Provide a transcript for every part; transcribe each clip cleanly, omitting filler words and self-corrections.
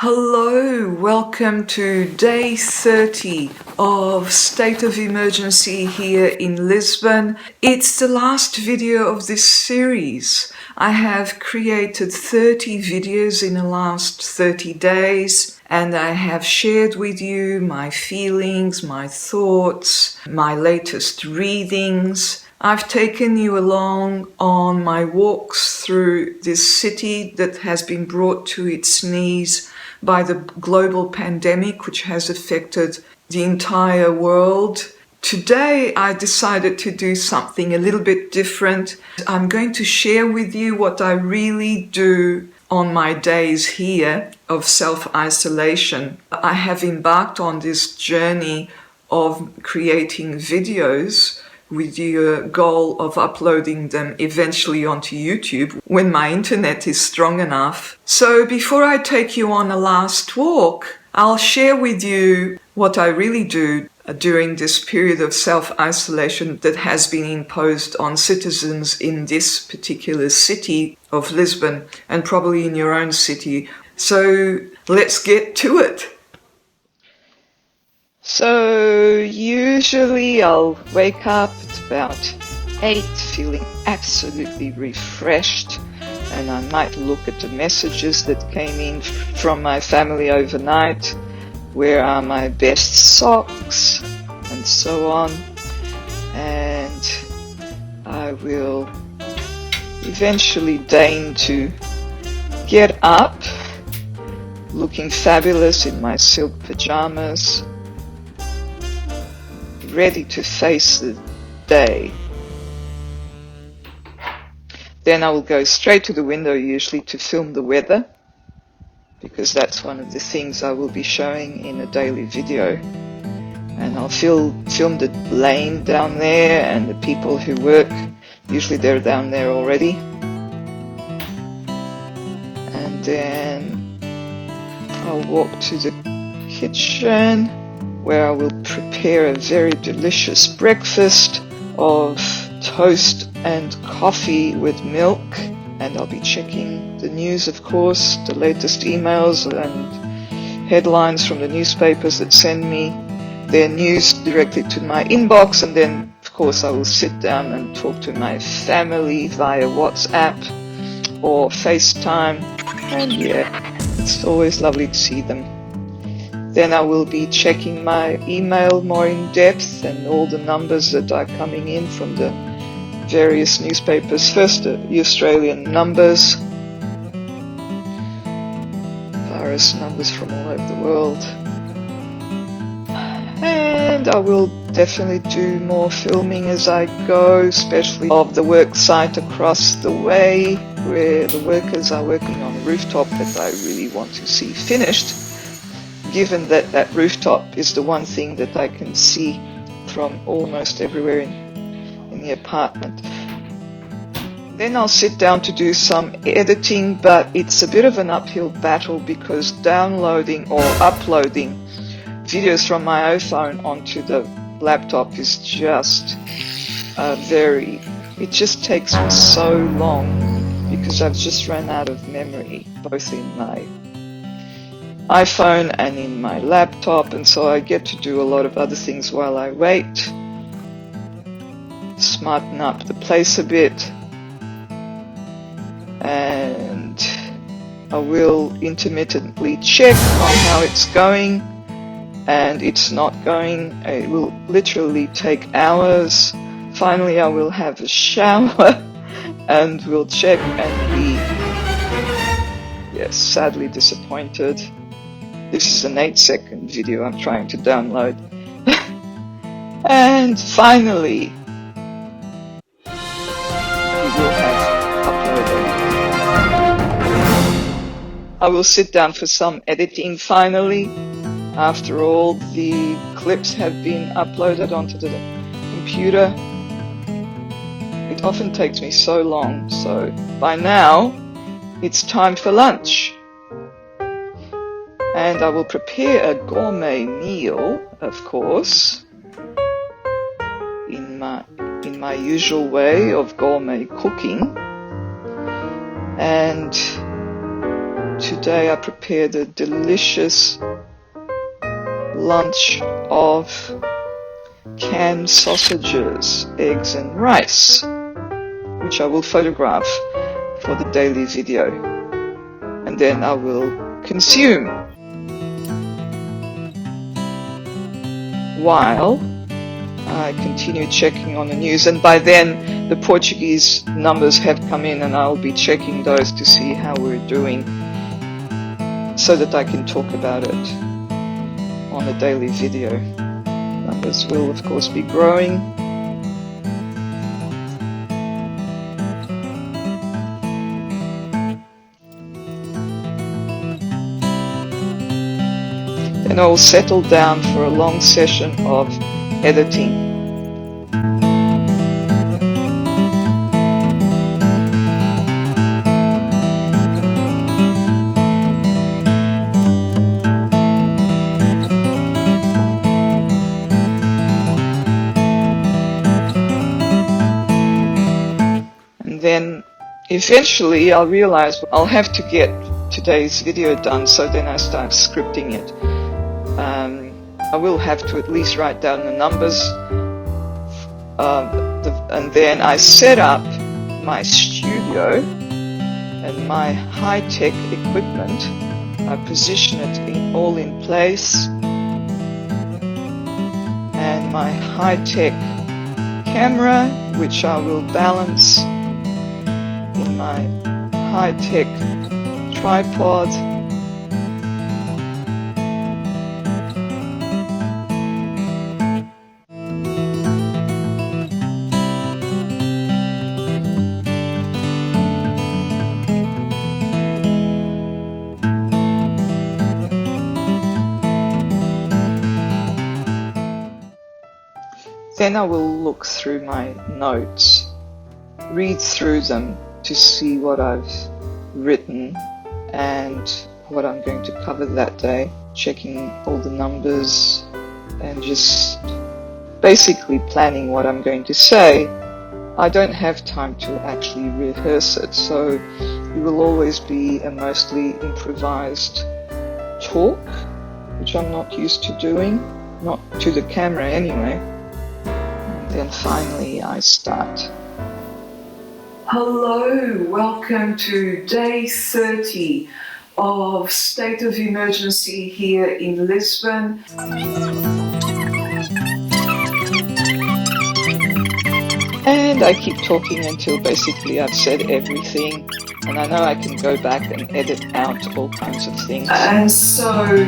Hello, welcome to day 30 of State of Emergency here in Lisbon. It's the last video of this series. I have created 30 videos in the last 30 days and I have shared with you my feelings, my thoughts, my latest readings. I've taken you along on my walks through this city that has been brought to its knees by the global pandemic, which has affected the entire world. Today, I decided to do something a little bit different. I'm going to share with you what I really do on my days here of self-isolation. I have embarked on this journey of creating videos with the goal of uploading them eventually onto YouTube when my internet is strong enough. So before I take you on a last walk, I'll share with you what I really do during this period of self-isolation that has been imposed on citizens in this particular city of Lisbon and probably in your own city. So let's get to it. So usually I'll wake up at about 8 feeling absolutely refreshed, and I might look at the messages that came in from my family overnight. Where are my best socks and so on, and I will eventually deign to get up looking fabulous in my silk pajamas, ready to face the day. Then I will go straight to the window usually to film the weather, because that's one of the things I will be showing in a daily video. And I'll film the lane down there and the people who work. Usually they're down there already. And then I'll walk to the kitchen, where I will prepare a very delicious breakfast of toast and coffee with milk. And I'll be checking the news, of course, the latest emails and headlines from the newspapers that send me their news directly to my inbox. And then, of course, I will sit down and talk to my family via WhatsApp or FaceTime. And yeah, it's always lovely to see them. Then I will be checking my email more in depth and all the numbers that are coming in from the various newspapers. First, the Australian numbers, virus numbers from all over the world. And I will definitely do more filming as I go, especially of the work site across the way, where the workers are working on a rooftop that I really want to see finished, given that that rooftop is the one thing that I can see from almost everywhere in the apartment. Then I'll sit down to do some editing, but it's a bit of an uphill battle because downloading or uploading videos from my iPhone onto the laptop is just it just takes me so long, because I've just run out of memory, both in my iPhone and in my laptop, and so I get to do a lot of other things while I wait, smarten up the place a bit, and I will intermittently check on how it's going, and it's not going. It will literally take hours. Finally I will have a shower and we'll check and be, yes, sadly disappointed. This is an 8-second video I'm trying to download. And finally, we will have uploaded. I will sit down for some editing finally, after all the clips have been uploaded onto the computer. It often takes me so long, so by now it's time for lunch. And I will prepare a gourmet meal, of course, in my usual way of gourmet cooking. And today I prepared a delicious lunch of canned sausages, eggs and rice, which I will photograph for the daily video, and then I will consume while I continue checking on the news. And by then the Portuguese numbers have come in, and I'll be checking those to see how we're doing so that I can talk about it on the daily video. Numbers will of course be growing. Then I'll settle down for a long session of editing. And then eventually I'll realize I'll have to get today's video done, so then I start scripting it. I will have to at least write down the numbers, and then I set up my studio and my high-tech equipment. I position it all in place, and my high-tech camera, which I will balance in my high-tech tripod. Then I will look through my notes, read through them to see what I've written and what I'm going to cover that day, checking all the numbers and just basically planning what I'm going to say. I don't have time to actually rehearse it, so it will always be a mostly improvised talk, which I'm not used to doing, not to the camera anyway. Then finally I start. Hello, welcome to day 30 of state of emergency here in Lisbon. And I keep talking until basically I've said everything, and I know I can go back and edit out all kinds of things. And so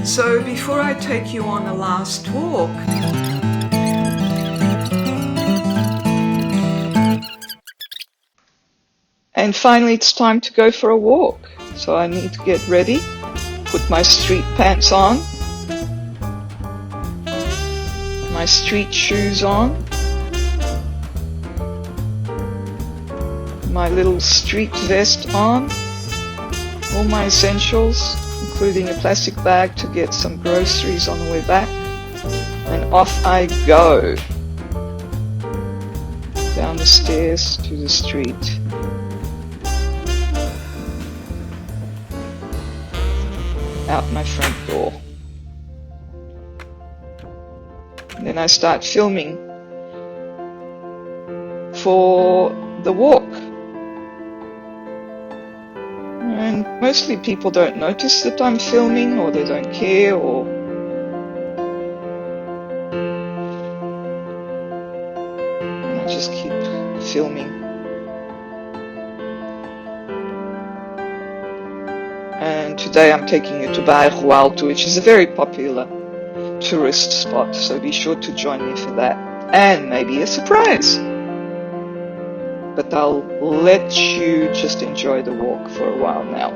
So before I take you on a last walk, and finally it's time to go for a walk. So I need to get ready, put my street pants on, my street shoes on, my little street vest on, all my essentials, including a plastic bag to get some groceries on the way back, and off I go down the stairs to the street. Out my front door. And then I start filming for the walk. And mostly people don't notice that I'm filming, or they don't care, or and I just keep filming. And today I'm taking you to Bairro Alto, which is a very popular tourist spot, so be sure to join me for that, and maybe a surprise. But I'll let you just enjoy the walk for a while now.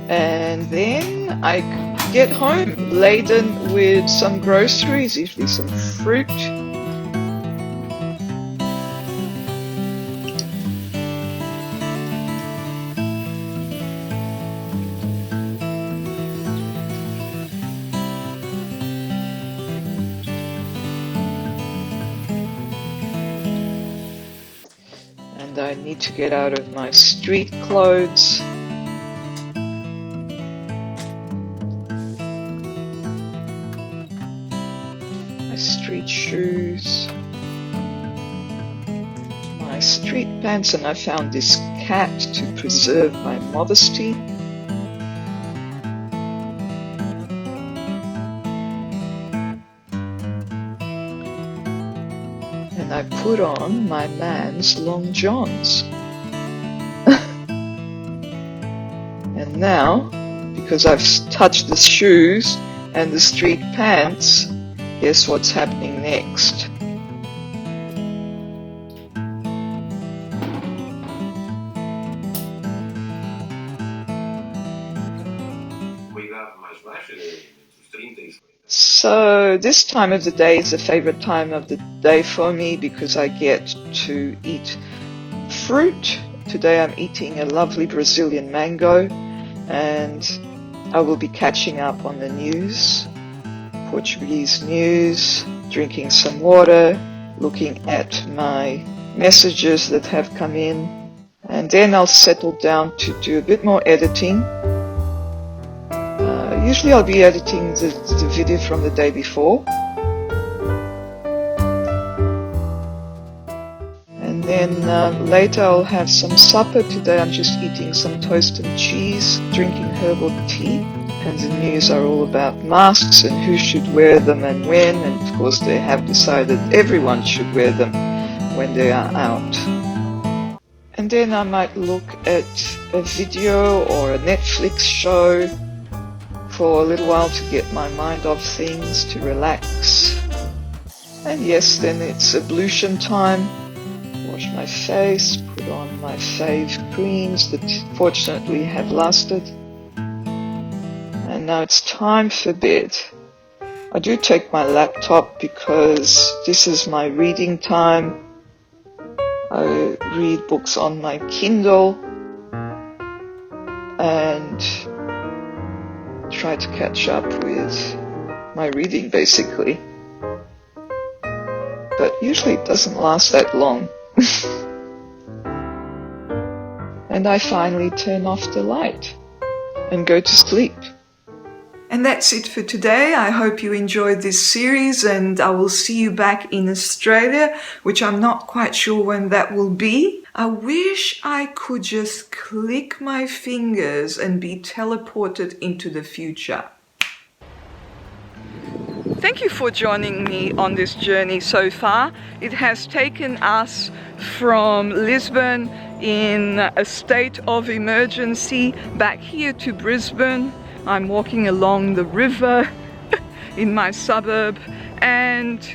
And then I get home laden with some groceries, usually some fruit. And I need to get out of my street clothes. My street shoes. My street pants, and I found this cat to preserve my modesty. And I put on my man's long johns. And now, because I've touched the shoes and the street pants, guess what's happening next? So this time of the day is a favorite time of the day for me because I get to eat fruit. Today I'm eating a lovely Brazilian mango, and I will be catching up on the news, Portuguese news, drinking some water, looking at my messages that have come in, and then I'll settle down to do a bit more editing. Usually I'll be editing the video from the day before. And then later I'll have some supper. Today I'm just eating some toast and cheese, drinking herbal tea. And the news are all about masks and who should wear them and when. And of course they have decided everyone should wear them when they are out. And then I might look at a video or a Netflix show for a little while to get my mind off things, to relax. And yes, then it's ablution time. Wash my face, put on my fave creams that fortunately have lasted. And now it's time for bed. I do take my laptop because this is my reading time. I read books on my Kindle and try to catch up with my reading basically. But usually it doesn't last that long. And I finally turn off the light and go to sleep. And that's it for today. I hope you enjoyed this series, and I will see you back in Australia, which I'm not quite sure when that will be. I wish I could just click my fingers and be teleported into the future. Thank you for joining me on this journey so far. It has taken us from Lisbon in a state of emergency back here to Brisbane. I'm walking along the river in my suburb, and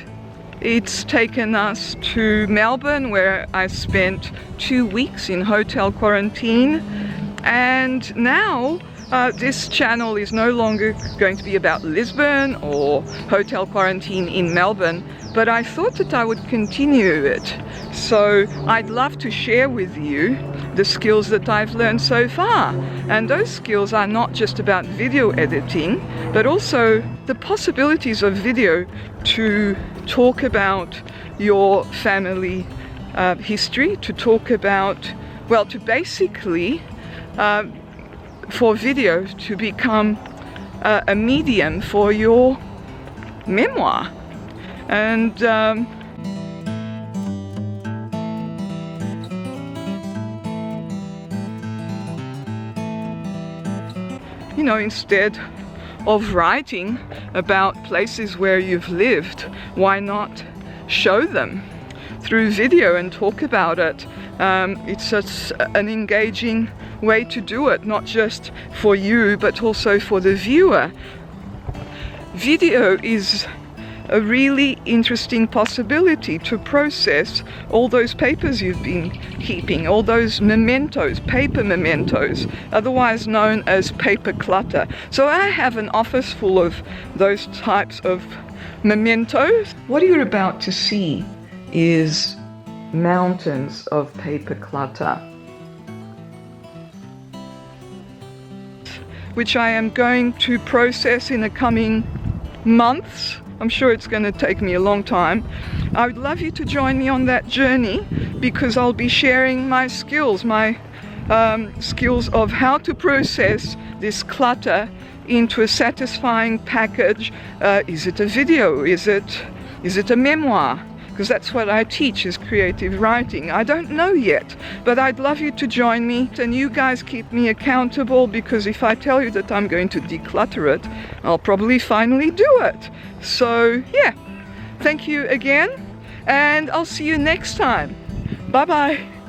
it's taken us to Melbourne, where I spent 2 weeks in hotel quarantine. And now this channel is no longer going to be about Lisbon or hotel quarantine in Melbourne, but I thought that I would continue it. So I'd love to share with you the skills that I've learned so far. And those skills are not just about video editing, but also the possibilities of video to talk about your family history, to talk about, well, to basically for video to become a medium for your memoir. And you know, instead of writing about places where you've lived, why not show them through video and talk about it? It's such an engaging way to do it, not just for you, but also for the viewer. Video is a really interesting possibility to process all those papers you've been keeping, all those mementos, paper mementos, otherwise known as paper clutter. So I have an office full of those types of mementos. What you're about to see is mountains of paper clutter, which I am going to process in the coming months. I'm sure it's going to take me a long time. I would love you to join me on that journey, because I'll be sharing my skills, skills of how to process this clutter into a satisfying package. Is it a video? Is it a memoir? Because that's what I teach, is creative writing. I don't know yet, but I'd love you to join me, and you guys keep me accountable, because if I tell you that I'm going to declutter it, I'll probably finally do it. So yeah, thank you again, and I'll see you next time. Bye bye.